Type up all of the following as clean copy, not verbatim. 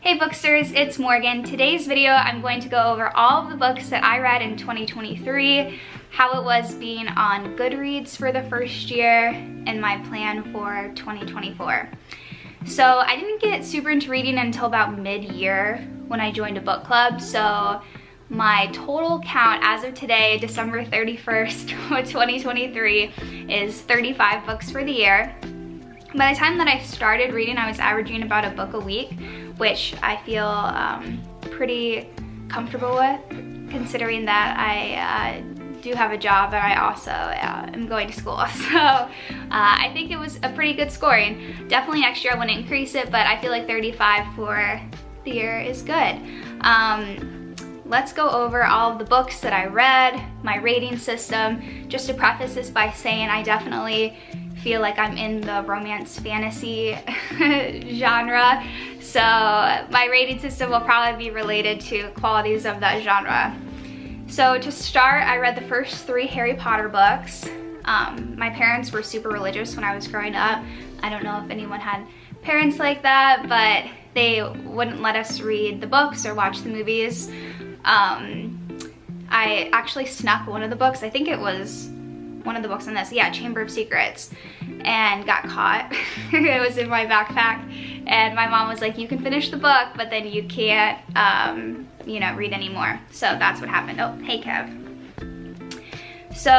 Hey booksters, it's Morgan. Today's video I'm going to go over all of the books that I read in 2023, how it was being on GoodReads for the first year, and my plan for 2024. So I didn't get super into reading until about mid-year when I joined a book club, so my total count as of today, December 31st, 2023, is 35 books for the year. By the time that I started reading, I was averaging about a book a week, which I feel pretty comfortable with, considering that I do have a job and I also am going to school. So I think it was a pretty good scoring. Definitely next year I want to increase it, but I feel like 35 for the year is good. Let's go over all of the books that I read, my rating system. Just to preface this by saying I definitely feel like I'm in the romance fantasy genre, so my rating system will probably be related to qualities of that genre. So to start, I read the first 3 Harry Potter books. My parents were super religious when I was growing up. I don't know if anyone had parents like that, but they wouldn't let us read the books or watch the movies. I actually snuck one of the books, I think it was one of the books on this, yeah, Chamber of Secrets, and got caught. It was in my backpack, and my mom was like, you can finish the book, but then you can't, you know, read anymore. So that's what happened. Oh, hey Kev. So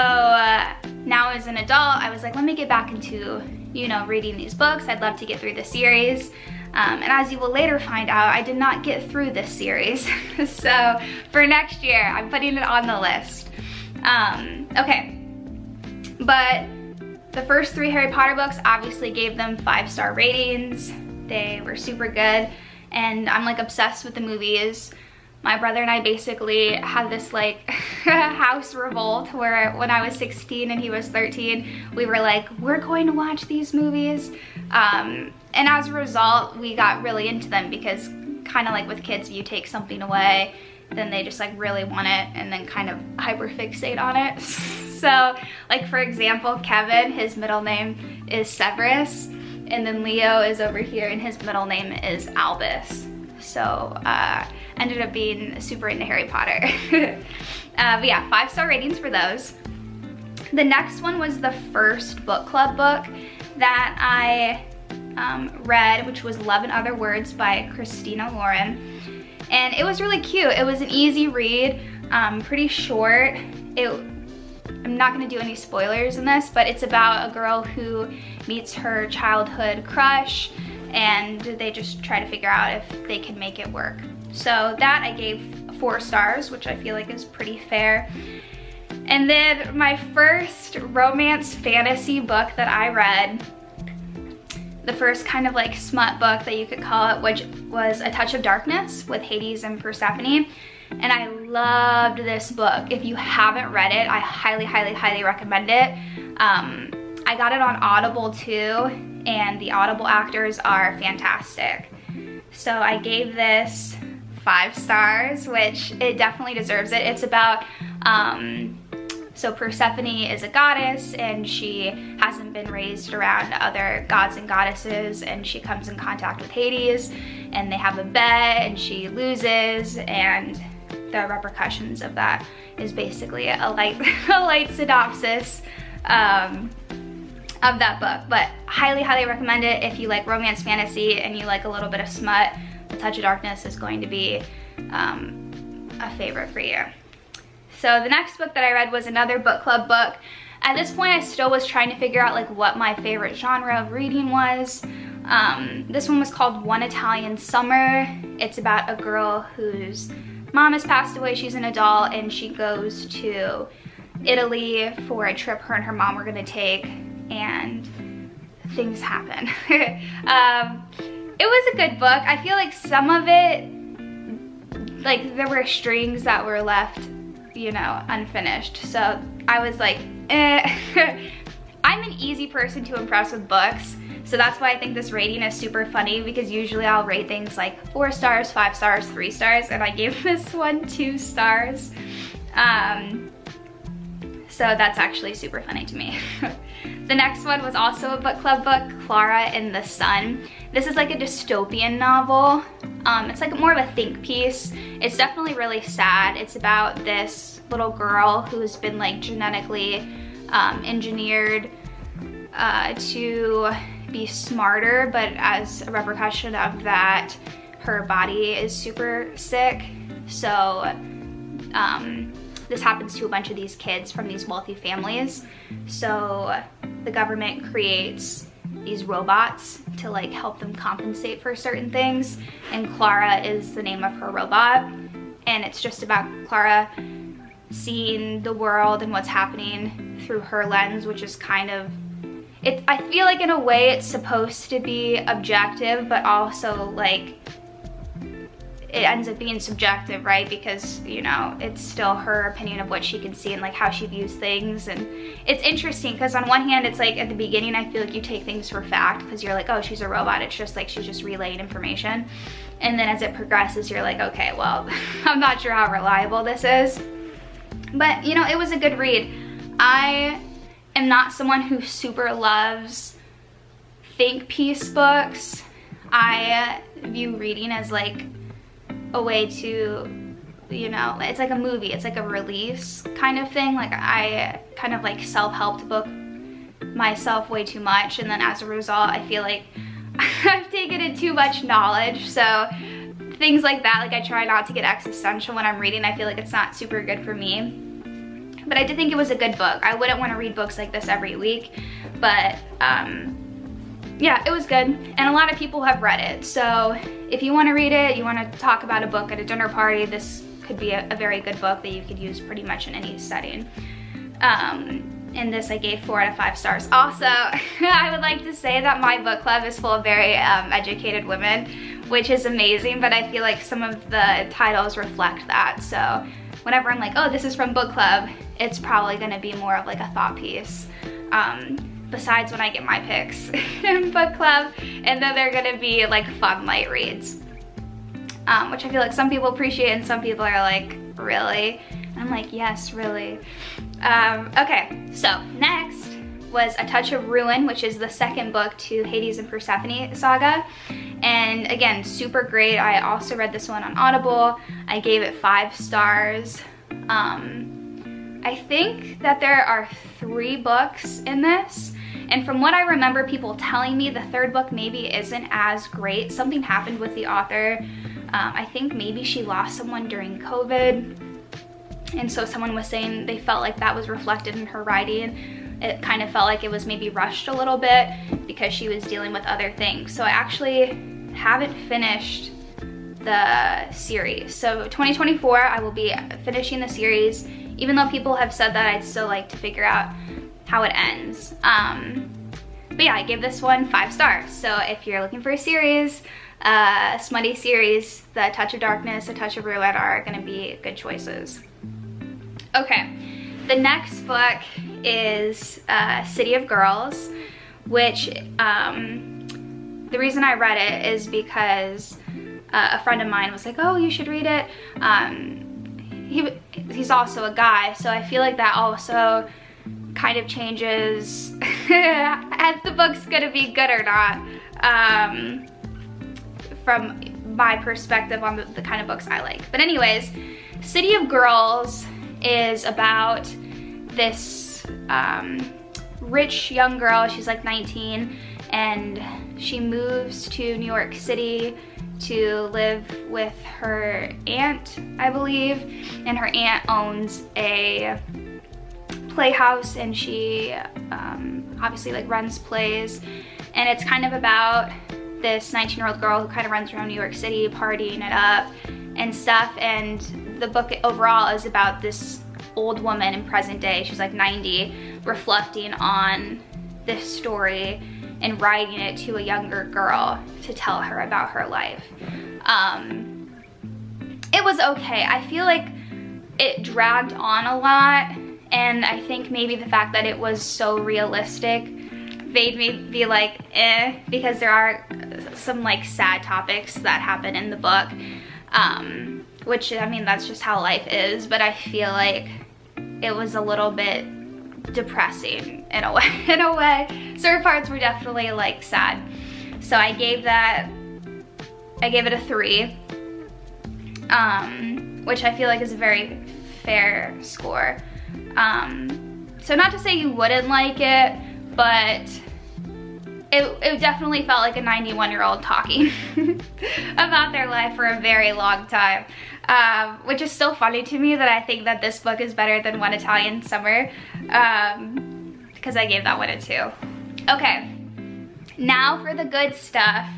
now as an adult, I was like, let me get back into, you know, reading these books. I'd love to get through the series. And as you will later find out, I did not get through this series. So for next year, I'm putting it on the list. Okay. But the first 3 Harry Potter books obviously gave them 5-star ratings. They were super good, and I'm like obsessed with the movies. My brother and I basically had this like house revolt where when I was 16 and he was 13, we were like, we're going to watch these movies. And as a result, we got really into them because kind of like with kids, you take something away, then they just like really want it and then kind of hyperfixate on it. So like for example, Kevin, his middle name is Severus, and then Leo is over here and his middle name is Albus. So ended up being super into Harry Potter. But yeah, 5-star ratings for those. The next one was the first book club book that I read, which was Love in Other Words by Christina Lauren. And it was really cute. It was an easy read, pretty short. I'm not gonna do any spoilers in this, but it's about a girl who meets her childhood crush and they just try to figure out if they can make it work. So that I gave 4 stars, which I feel like is pretty fair. And then my first romance fantasy book that I read, the first kind of like smut book that you could call it, which was A Touch of Darkness with Hades and Persephone. And I loved this book. If you haven't read it, I highly, highly, highly recommend it. I got it on Audible too, and the Audible actors are fantastic. So I gave this 5 stars, which it definitely deserves it. It's about, so Persephone is a goddess and she hasn't been raised around other gods and goddesses, and she comes in contact with Hades and they have a bet and she loses, and the repercussions of that is basically a light synopsis of that book. But highly, highly recommend it if you like romance fantasy and you like a little bit of smut. A Touch of Darkness is going to be a favorite for you. So the next book that I read was another book club book. At this point, I still was trying to figure out like what my favorite genre of reading was. This one was called One Italian Summer. It's about a girl whose mom has passed away. She's an adult and she goes to Italy for a trip her and her mom were gonna take, and things happen. It was a good book. I feel like some of it, like there were strings that were left, you know, unfinished. So I was like, eh. I'm an easy person to impress with books. So that's why I think this rating is super funny, because usually I'll rate things like 4 stars, 5 stars, 3 stars, and I gave this one 2 stars. So that's actually super funny to me. The next one was also a book club book, Clara in the Sun. This is like a dystopian novel. It's like more of a think piece. It's definitely really sad. It's about this little girl who's been like genetically engineered to be smarter, but as a repercussion of that, her body is super sick. So this happens to a bunch of these kids from these wealthy families. So the government creates these robots to like help them compensate for certain things, and Clara is the name of her robot, and it's just about Clara seeing the world and what's happening through her lens, which is kind of, I feel like in a way it's supposed to be objective, but also like it ends up being subjective, right? Because, you know, it's still her opinion of what she can see and like how she views things. And it's interesting because on one hand, it's like at the beginning, I feel like you take things for fact because you're like, oh, she's a robot. It's just like she's just relaying information. And then as it progresses, you're like, okay, well, I'm not sure how reliable this is. But, you know, it was a good read. I am not someone who super loves think piece books. I view reading as like a way to, you know, it's like a movie, it's like a release kind of thing. Like I kind of like self-helped book myself way too much, and then as a result I feel like I've taken in too much knowledge. So things like that, like I try not to get existential when I'm reading. I feel like it's not super good for me. But I did think it was a good book. I wouldn't want to read books like this every week, but yeah, it was good, and a lot of people have read it. So if you want to read it, you want to talk about a book at a dinner party, this could be a very good book that you could use pretty much in any setting. And this I gave 4 out of 5 stars. Also, I would like to say that my book club is full of very educated women, which is amazing, but I feel like some of the titles reflect that. So whenever I'm like, oh, this is from book club, it's probably going to be more of like a thought piece. Besides when I get my picks in book club, and then they're gonna be like fun light reads, which I feel like some people appreciate and some people are like, really? And I'm like, yes, really. Okay, so next was A Touch of Ruin, which is the second book to Hades and Persephone saga, and again, super great. I also read this one on Audible. I gave it 5 stars. I think that there are 3 books in this, and from what I remember people telling me, the 3rd book maybe isn't as great. Something happened with the author. I think maybe she lost someone during COVID, and so someone was saying they felt like that was reflected in her writing. It kind of felt like it was maybe rushed a little bit because she was dealing with other things. So I actually haven't finished the series. So 2024, I will be finishing the series. Even though people have said that, I'd still like to figure out how it ends. But yeah, I gave this one 5 stars. So if you're looking for a series, a smutty series, The Touch of Darkness, A Touch of Ruin are gonna be good choices. Okay, the next book is City of Girls, which the reason I read it is because a friend of mine was like, oh, you should read it. He's also a guy, so I feel like that also kind of changes if the book's gonna be good or not, from my perspective on the kind of books I like. But anyways, City of Girls is about this rich young girl. She's like 19, and she moves to New York City to live with her aunt, I believe, and her aunt owns a playhouse, and she obviously like runs plays, and it's kind of about this 19-year-old girl who kind of runs around New York City partying it up and stuff. And the book overall is about this old woman in present day, she's like 90, reflecting on this story and writing it to a younger girl to tell her about her life. It was okay. I feel like it dragged on a lot, and I think maybe the fact that it was so realistic made me be like, eh, because there are some like sad topics that happen in the book, which, I mean, that's just how life is, but I feel like it was a little bit depressing in a way. Certain parts were definitely like sad. So I gave it a 3, which I feel like is a very fair score. So not to say you wouldn't like it, but it definitely felt like a 91-year-old talking about their life for a very long time. Which is still funny to me that I think that this book is better than One Italian Summer, because I gave that one a 2. Okay, now for the good stuff,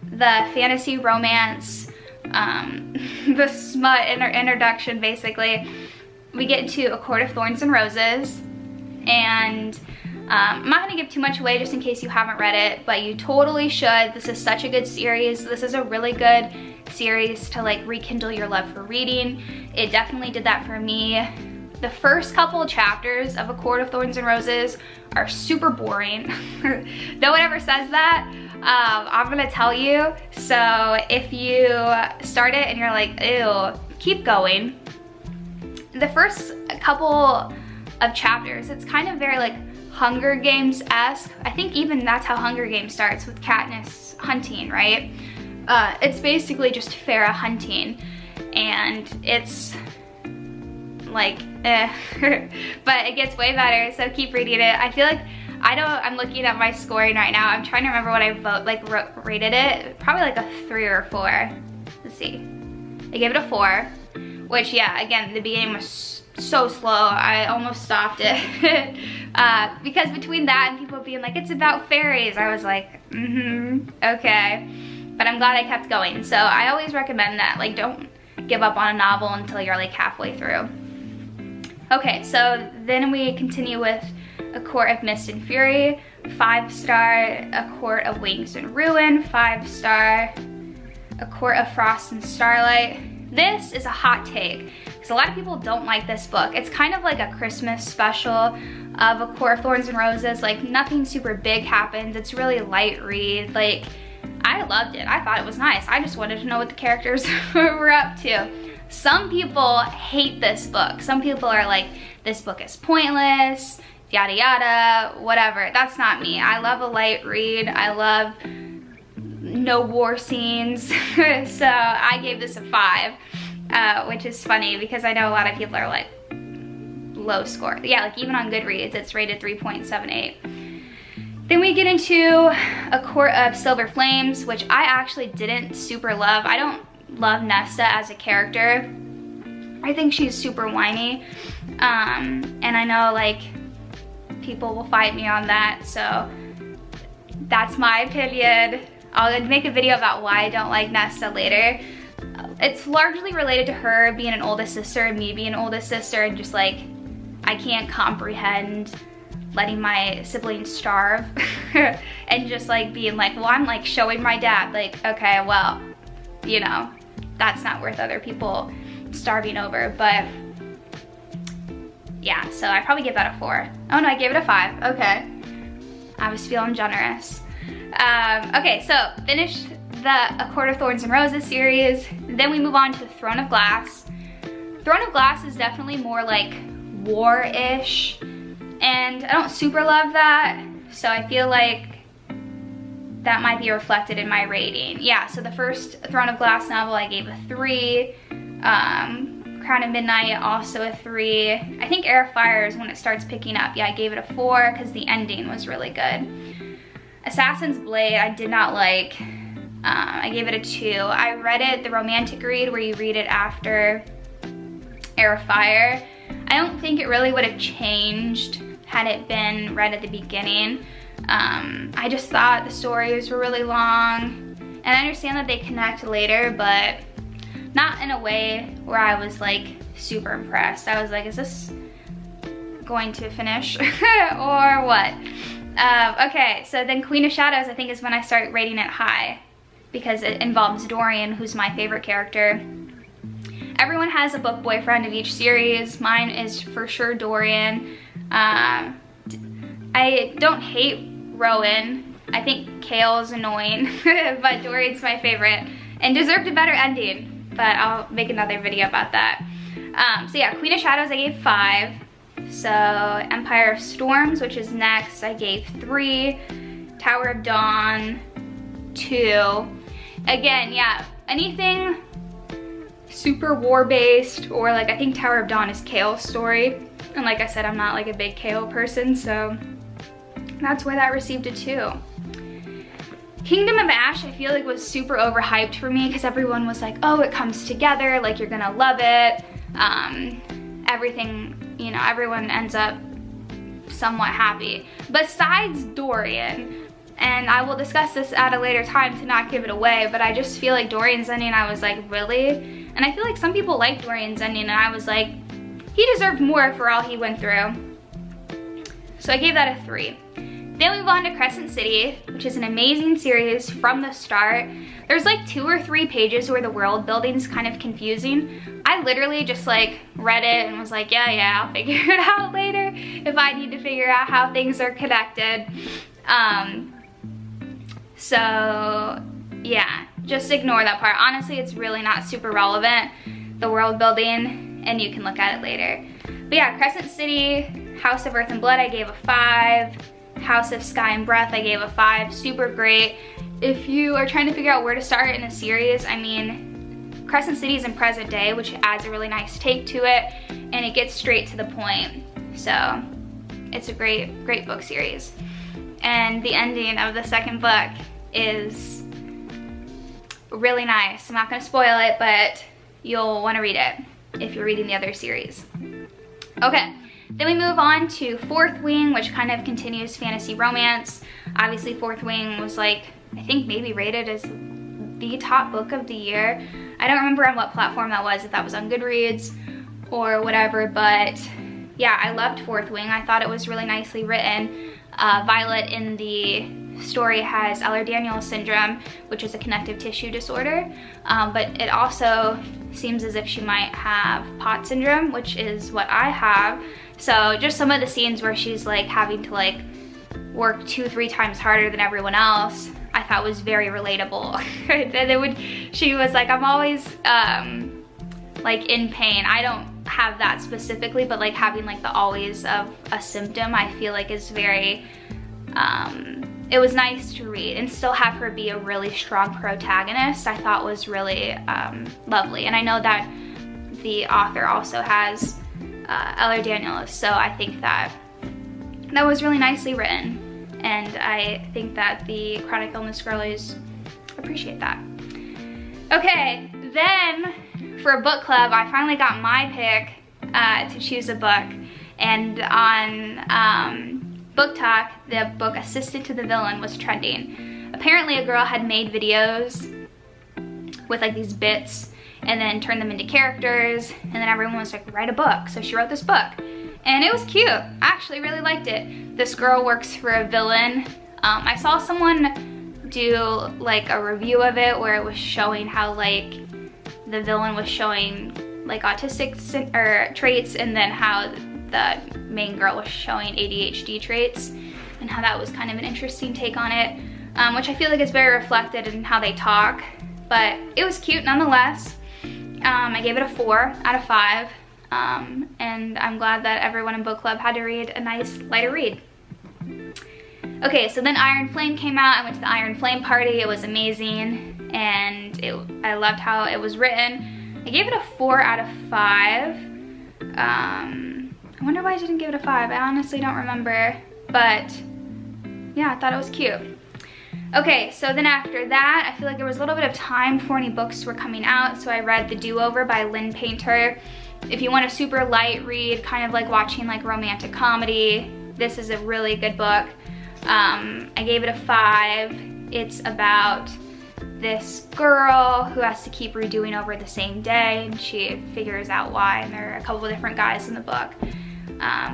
the fantasy romance, the smut introduction basically. We get into A Court of Thorns and Roses, and I'm not gonna give too much away just in case you haven't read it, but you totally should. This is such a good series. This is a really good series to like rekindle your love for reading. It definitely did that for me. The first couple chapters of A Court of Thorns and Roses are super boring. No one ever says that. I'm gonna tell you. So if you start it and you're like, ew, keep going. The first couple of chapters, it's kind of very like Hunger Games-esque. I think even that's how Hunger Games starts, with Katniss hunting, right? It's basically just Farrah hunting, and it's like, but it gets way better, so keep reading it. I feel like, I'm looking at my scoring right now. I'm trying to remember what I rated it. Probably like a 3 or 4. Let's see. I gave it a 4, which, yeah, again, the beginning was so slow. I almost stopped it. Because between that and people being like, it's about fairies, I was like, okay. But I'm glad I kept going. So I always recommend that. Like, don't give up on a novel until you're like halfway through. Okay, so then we continue with A Court of Mist and Fury, 5-star. A Court of Wings and Ruin, 5-star. A Court of Frost and Starlight. This is a hot take, because a lot of people don't like this book. It's kind of like a Christmas special of A Court of Thorns and Roses. Like, nothing super big happens. It's really light read. Like, I loved it. I thought it was nice. I just wanted to know what the characters were up to. Some people hate this book. Some people are like, this book is pointless, yada yada, whatever. That's not me. I love a light read. I love no war scenes. So I gave this a 5, which is funny because I know a lot of people are like, low score. Yeah, like even on GoodReads, it's rated 3.78. Then we get into A Court of Silver Flames, which I actually didn't super love. I don't love Nesta as a character. I think she's super whiny. And I know like people will fight me on that, so that's my opinion. I'll make a video about why I don't like Nesta later. It's largely related to her being an oldest sister and me being an oldest sister, and just like, I can't comprehend letting my siblings starve and just like being like, well, I'm like showing my dad, like, okay, well, you know, that's not worth other people starving over. But yeah, so I probably give that a 4. Oh no, I gave it a 5. Okay, I was feeling generous. Okay, so finished the A Court of Thorns and Roses series. Then we move on to Throne of Glass. Throne of Glass is definitely more like war-ish, and I don't super love that, so I feel like that might be reflected in my rating. Yeah, so the first Throne of Glass novel I gave a 3. Crown of Midnight, also a 3. I think Heir of Fire is when it starts picking up. Yeah, I gave it a 4 because the ending was really good. Assassin's Blade, I did not like. I gave it a 2. I read it, the romantic read, where you read it after Heir of Fire. I don't think it really would have changed had it been read at the beginning. I just thought the stories were really long, and I understand that they connect later, but not in a way where I was like super impressed. I was like, is this going to finish or what? Okay, so then Queen of Shadows, I think, is when I start rating it high, because it involves Dorian, who's my favorite character. Everyone has a book boyfriend in each series. Mine is for sure Dorian. I don't hate Rowan. I think Kale's annoying, but Dorian's my favorite and deserved a better ending, but I'll make another video about that. So yeah, Queen of Shadows I gave 5. So Empire of Storms, which is next, I gave 3. Tower of Dawn, 2. Again, yeah, anything super war-based, or like I think Tower of Dawn is Kale's story. And like I said, I'm not like a big Kale person, so that's why that received a 2. Kingdom of Ash, I feel like was super overhyped for me because everyone was like, oh, it comes together, like you're gonna love it. Everything, you know, everyone ends up somewhat happy. Besides Dorian, and I will discuss this at a later time to not give it away, but I just feel like Dorian's ending, I was like, really? And I feel like some people like Dorian's ending, and I was like, he deserved more for all he went through. So I gave that a 3. Then we move on to Crescent City, which is an amazing series from the start. There's like 2 or 3 pages where the world building's kind of confusing. I literally just like read it and was like, yeah, I'll figure it out later if I need to figure out how things are connected. So yeah, just ignore that part. Honestly, it's really not super relevant, the world building, and you can look at it later. But yeah, Crescent City, House of Earth and Blood, I gave a 5. House of Sky and Breath, I gave a 5. Super great. If you are trying to figure out where to start in a series, I mean, Crescent City is in present day, which adds a really nice take to it, and it gets straight to the point. So it's a great book series. And the ending of the second book is really nice. I'm not gonna spoil it, but you'll wanna read it if you're reading the other series. Okay. Then we move on to Fourthwing, which kind of continues fantasy romance. Obviously, Fourthwing was like, I think maybe rated as the top book of the year. I don't remember on what platform that was, if that was on GoodReads or whatever, but yeah, I loved Fourthwing. I thought it was really nicely written. Violet in the story has Ehlers-Danlos syndrome, which is a connective tissue disorder, but it also seems as if she might have POTS syndrome, which is what I have. So just some of the scenes where she's like having to like work 2-3 times harder than everyone else, I thought was very relatable. She was like, I'm always like in pain. I don't have that specifically, but like having like the always of a symptom, I feel like is very, it was nice to read, and still have her be a really strong protagonist, I thought was really lovely. And I know that the author also has Ehlers-Danlos, so I think that that was really nicely written, and I think that the chronic illness girlies appreciate that. Okay, then for a book club, I finally got my pick to choose a book, and on Book Talk, the book Assistant to the Villain was trending. Apparently a girl had made videos with like these bits and then turned them into characters, and then everyone was like, write a book. So she wrote this book, and it was cute. I actually really liked it. This girl works for a villain. I saw someone do like a review of it where it was showing how like the villain was showing like autistic traits, and then how the main girl was showing ADHD traits, and how that was kind of an interesting take on it, which I feel like is very reflected in how they talk, but it was cute nonetheless. I gave it a 4 out of 5, and I'm glad that everyone in book club had to read a nice lighter read. Okay, so then Iron Flame came out. I went to the Iron Flame party. It was amazing, and I loved how it was written. I gave it a 4 out of 5. I wonder why I didn't give it a 5. I honestly don't remember, but yeah, I thought it was cute. Okay, so then after that, I feel like there was a little bit of time before any books were coming out, so I read The Do-Over by Lynn Painter. If you want a super light read, kind of like watching like romantic comedy, this is a really good book. I gave it a 5. It's about this girl who has to keep redoing over the same day, and she figures out why, and there are a couple of different guys in the book.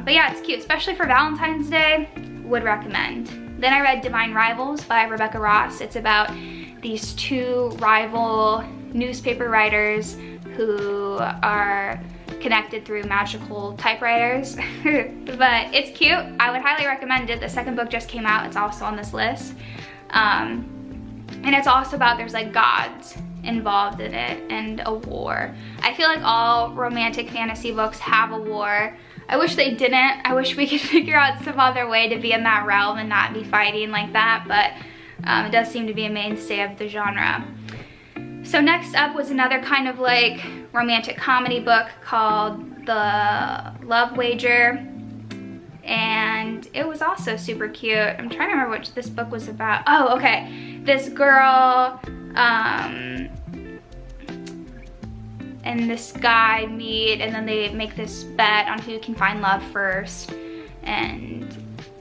But yeah, it's cute, especially for Valentine's Day. Would recommend. Then I read Divinerivals by Rebecca Ross. It's about these 2 rival newspaper writers who are connected through magical typewriters. But it's cute. I would highly recommend it. The second book just came out. It's also on this list. And it's also about, there's like gods involved in it and a war. I feel like all romantic fantasy books have a war. I wish they didn't. I wish we could figure out some other way to be in that realm and not be fighting like that, but It does seem to be a mainstay of the genre. So next up was another kind of like romantic comedy book called The Love Wager, and it was also super cute. I'm trying to remember what this book was about. Oh, okay. This girl and this guy meet, and then they make this bet on who can find love first, and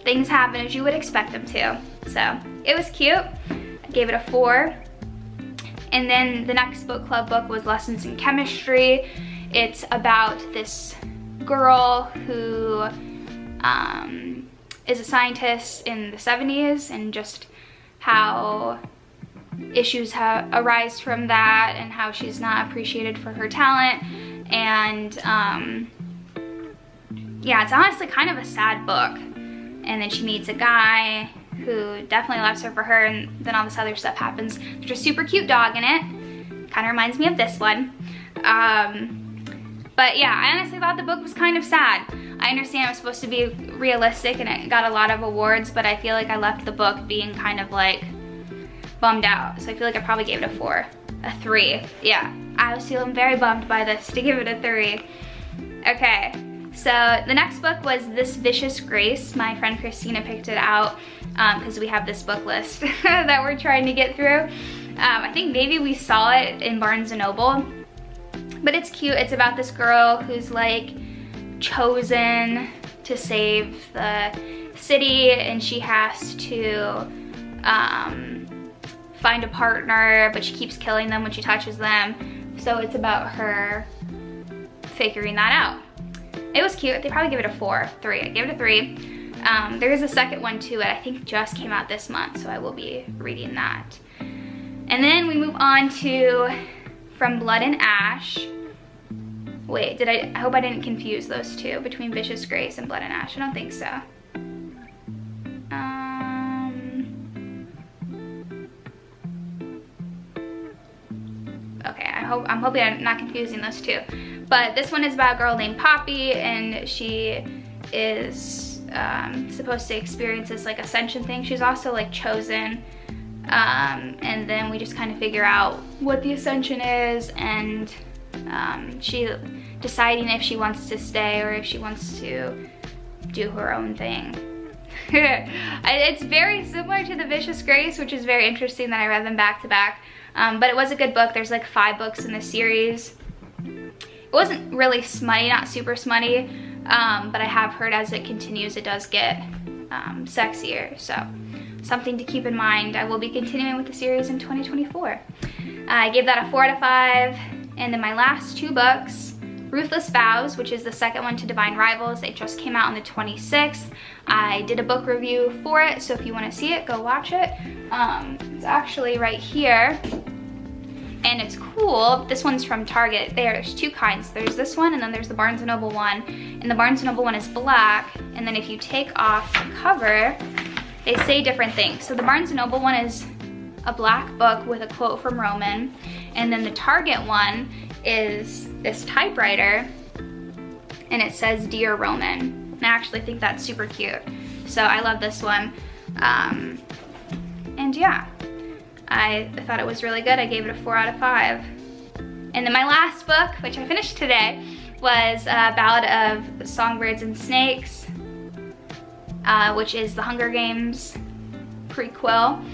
things happen as you would expect them to. So it was cute. I gave it a 4. And then the next book club book was Lessons in Chemistry. It's about this girl who is a scientist in the 70s, and just how issues arise from that, and how she's not appreciated for her talent. And yeah, it's honestly kind of a sad book. And then she meets a guy who definitely loves her for her, and then all this other stuff happens. There's a super cute dog in it. Kind of reminds me of this one. But yeah, I honestly thought the book was kind of sad. I understand it was supposed to be realistic and it got a lot of awards, but I feel like I left the book being kind of like bummed out. So I feel like I probably gave it a 3. Yeah, I was feeling very bummed by this to give it a 3. Okay, so the next book was This Vicious Grace. My friend Christina picked it out because we have this book list that we're trying to get through. I think maybe we saw it in Barnes & Noble, but it's cute. It's about this girl who's like chosen to save the city, and she has to find a partner, but she keeps killing them when she touches them. So it's about her figuring that out. It was cute. They probably give it a 3. I gave it a 3. There is a second one to it. I think just came out this month, so I will be reading that. And then we move on to From Blood and Ash. Wait, I hope I didn't confuse those two between Vicious Grace and Blood and Ash. I don't think so. Okay, I'm hoping I'm not confusing those two. But this one is about a girl named Poppy, and she is supposed to experience this like ascension thing. She's also like chosen. And then we just kind of figure out what the ascension is, and she deciding if she wants to stay or if she wants to do her own thing. It's very similar to The Vicious Grace, which is very interesting that I read them back to back. But it was a good book. There's like 5 books in the series. It wasn't really smutty, not super smutty, but I have heard as it continues it does get sexier, so something to keep in mind. I will be continuing with the series in 2024. I gave that a 4 out of 5. And then my last 2 books, Ruthless Vows, which is the second one to Divinerivals. It just came out on the 26th. I did a book review for it, so if you want to see it, go watch it. It's actually right here, and it's cool. This one's from Target. There's 2 kinds. There's this one, and then there's the Barnes & Noble one. And the Barnes & Noble one is black, and then if you take off the cover, they say different things. So the Barnes & Noble one is a black book with a quote from Roman, and then the Target one is this typewriter, and it says Dear Roman. And I actually think that's super cute. So I love this one. And yeah, I thought it was really good. I gave it a 4 out of 5. And then my last book, which I finished today, was Ballad of Songbirds and Snakes, which is the Hunger Games prequel.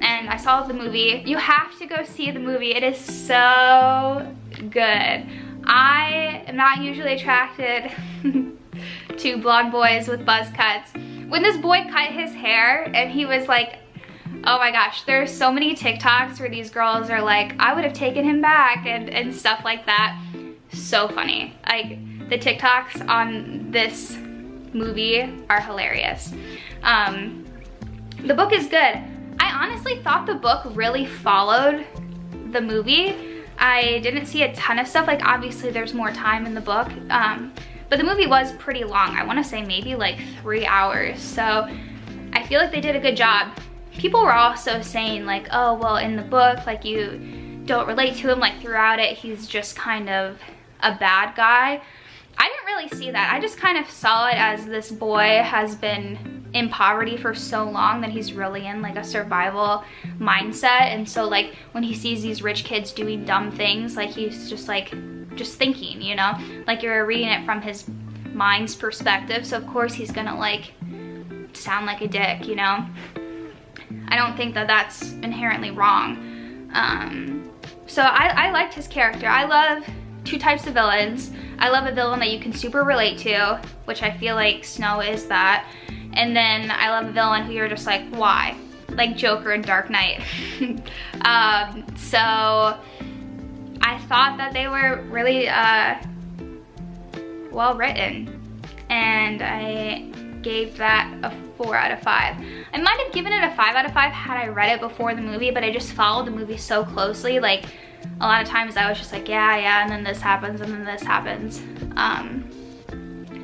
And I saw the movie. You have to go see the movie. It is so good. I am not usually attracted to blonde boys with buzz cuts. When this boy cut his hair and he was like, oh my gosh, there's so many TikToks where these girls are like, I would have taken him back and stuff like that. So funny. Like, the TikToks on this movie are hilarious. The book is good. I honestly thought the book really followed the movie. I didn't see a ton of stuff. Like, obviously there's more time in the book, but the movie was pretty long. I want to say maybe like 3 hours. So I feel like they did a good job. People were also saying like, oh, well, in the book, like, you don't relate to him. Like, throughout it, he's just kind of a bad guy. I didn't really see that. I just kind of saw it as this boy has been in poverty for so long that he's really in like a survival mindset. And so like when he sees these rich kids doing dumb things, like he's just thinking, you know, like you're reading it from his mind's perspective. So of course he's gonna like sound like a dick, you know. I don't think that that's inherently wrong. So I liked his character. I love two types of villains. I love a villain that you can super relate to, which I feel like Snow is that. And then I love a villain who you're just like, why? Like Joker in Dark Knight. So I thought that they were really well written, and I gave that a 4 out of 5. I might have given it a 5 out of 5 had I read it before the movie, but I just followed the movie so closely. Like a lot of times I was just like, yeah, and then this happens, and then this happens.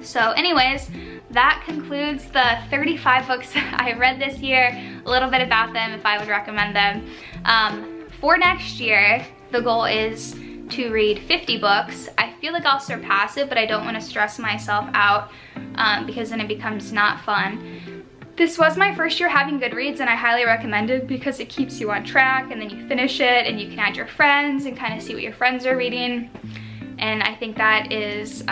So anyways, that concludes the 35 books I read this year, a little bit about them, if I would recommend them. For next year, the goal is to read 50 books. I feel like I'll surpass it, but I don't want to stress myself out because then it becomes not fun. This was my first year having GoodReads, and I highly recommend it because it keeps you on track, and then you finish it and you can add your friends and kind of see what your friends are reading. And I think that is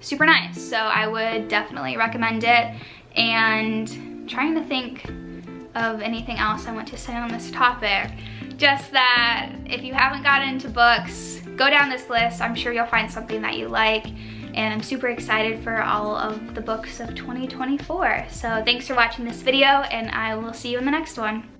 super nice. So I would definitely recommend it. And trying to think of anything else I want to say on this topic. Just that if you haven't gotten into books, go down this list. I'm sure you'll find something that you like. And I'm super excited for all of the books of 2024. So thanks for watching this video, and I will see you in the next one.